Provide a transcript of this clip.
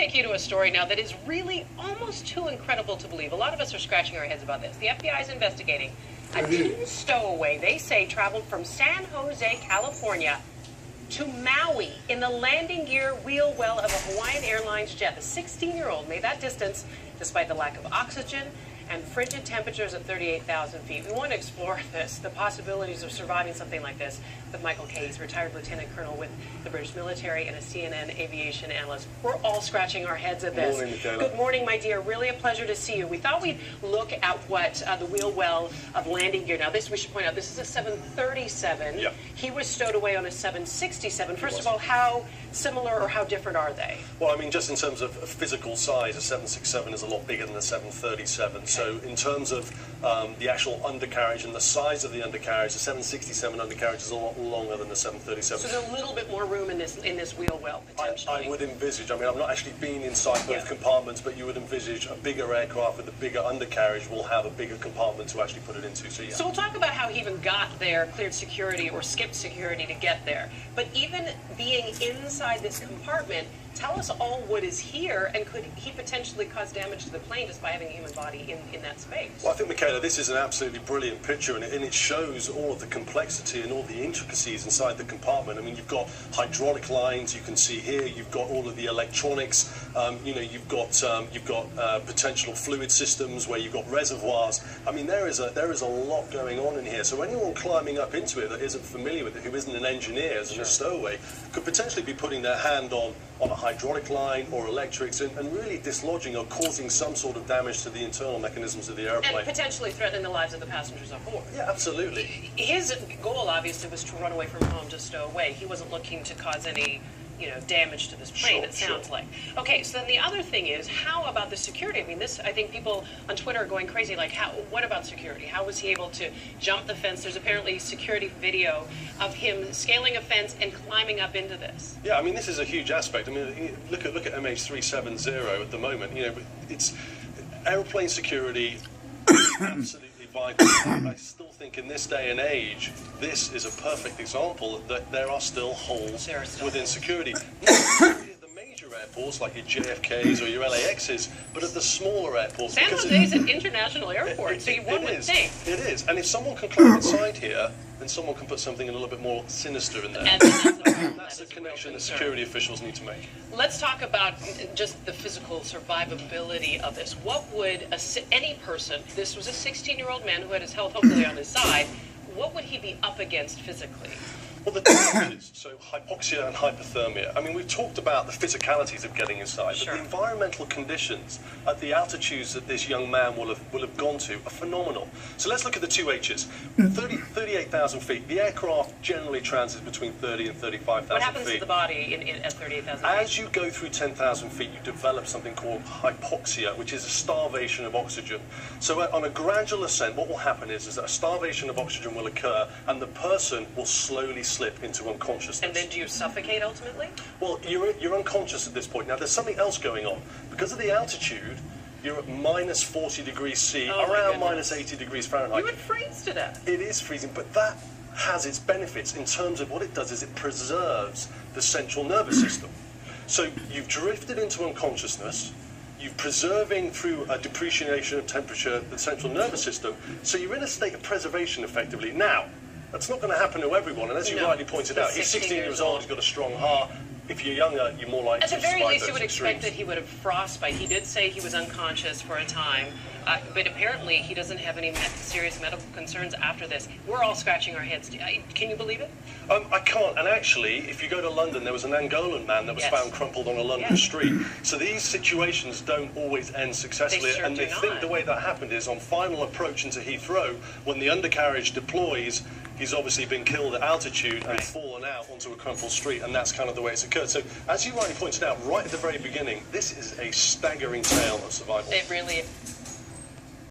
take you to a story now that is really almost too incredible to believe. A lot of us are scratching our heads about this. The FBI is investigating a teen stowaway, they say, traveled from San Jose, California to Maui in the landing gear wheel well of a Hawaiian Airlines jet. The 16-year-old made that distance despite the lack of oxygen and frigid temperatures at 38,000 feet. We want to explore this, the possibilities of surviving something like this, with Michael Case, retired lieutenant colonel with the British military and a CNN aviation analyst. We're all scratching our heads at this. Good morning, Michaela. Good morning, my dear. Really a pleasure to see you. We thought we'd look at what the wheel well of landing gear. Now, this we should point out, this is a 737. Yep. He was stowed away on a 767. First of all, how similar or how different are they? Well, I mean, just in terms of physical size, a 767 is a lot bigger than a 737. Okay. So in terms of the actual undercarriage and the size of the undercarriage, the 767 undercarriage is a lot longer than the 737. So there's a little bit more room in this wheel well, potentially. I would envisage, I mean, I've not actually been inside both compartments, but you would envisage a bigger aircraft with a bigger undercarriage will have a bigger compartment to actually put it into. So, yeah. So we'll talk about how he even got there, cleared security or skipped security to get there. But even being inside this compartment, tell us all what is here, and could he potentially cause damage to the plane just by having a human body in that space? Well, I think, Michaela, this is an absolutely brilliant picture, and it shows all of the complexity and all the intricacies inside the compartment. I mean, you've got hydraulic lines, you can see here, you've got all of the electronics, you know, you've got potential fluid systems where you've got reservoirs. I mean, there is a lot going on in here. So anyone climbing up into it that isn't familiar with it, who isn't an engineer, as in a stowaway, could potentially be putting their hand on a hydraulic line or electrics and really dislodging or causing some sort of damage to the internal mechanisms of the airplane. And potentially threatening the lives of the passengers on board. Yeah, absolutely. His goal, obviously, was to run away from home to stow away. He wasn't looking to cause any, you know, damage to this plane, it sounds like. Okay, so then the other thing is, how about the security? I mean, this, I think people on Twitter are going crazy, like, what about security? How was he able to jump the fence? There's apparently security video of him scaling a fence and climbing up into this. Yeah, I mean, this is a huge aspect. I mean, look at MH370 at the moment. You know, it's airplane security, absolutely vital. I still think in this day and age, this is a perfect example that there are still holes within security. Not at the major airports like your JFKs or your LAXs, but at the smaller airports. San Jose is an international airport, so one would think. It is, and if someone can climb inside here, then someone can put something a little bit more sinister in there. And that's the connection that security officials need to make. Let's talk about just the physical survivability of this. What would any person, this was a 16-year-old man who had his health hopefully on his side, what would he be up against physically? Well, the damages, so hypoxia and hypothermia. I mean, we've talked about the physicalities of getting inside, but the environmental conditions at the altitudes that this young man will have gone to are phenomenal. So let's look at the two H's. 38,000 feet. The aircraft generally transits between 30 and 35,000 feet. What happens to the body at 38,000 feet? As you go through 10,000 feet, you develop something called hypoxia, which is a starvation of oxygen. So on a gradual ascent, what will happen is that a starvation of oxygen will occur, and the person will slowly slip into unconsciousness. And then do you suffocate ultimately? Well, you're unconscious at this point. Now, there's something else going on. Because of the altitude, you're at minus 40 degrees C, around minus 80 degrees Fahrenheit. You would freeze to death. It is freezing, but that has its benefits in terms of what it does is it preserves the central nervous system. So you've drifted into unconsciousness, you're preserving through a depreciation of temperature the central nervous system, so you're in a state of preservation effectively. Now, that's not going to happen to everyone, and as you rightly pointed out, he's 16 years old, he's got a strong heart. If you're younger, you're more likely to survive those extremes. At the very least, you would expect that he would have frostbite. He did say he was unconscious for a time, but apparently he doesn't have any serious medical concerns after this. We're all scratching our heads. Can you believe it? I can't, and actually, if you go to London, there was an Angolan man that was found crumpled on a London street. So these situations don't always end successfully, and they think the way that happened is on final approach into Heathrow, when the undercarriage deploys, he's obviously been killed at altitude and fallen out onto a crumpled street, and that's kind of the way it's occurred. So, as you rightly pointed out, right at the very beginning, this is a staggering tale of survival. It really is.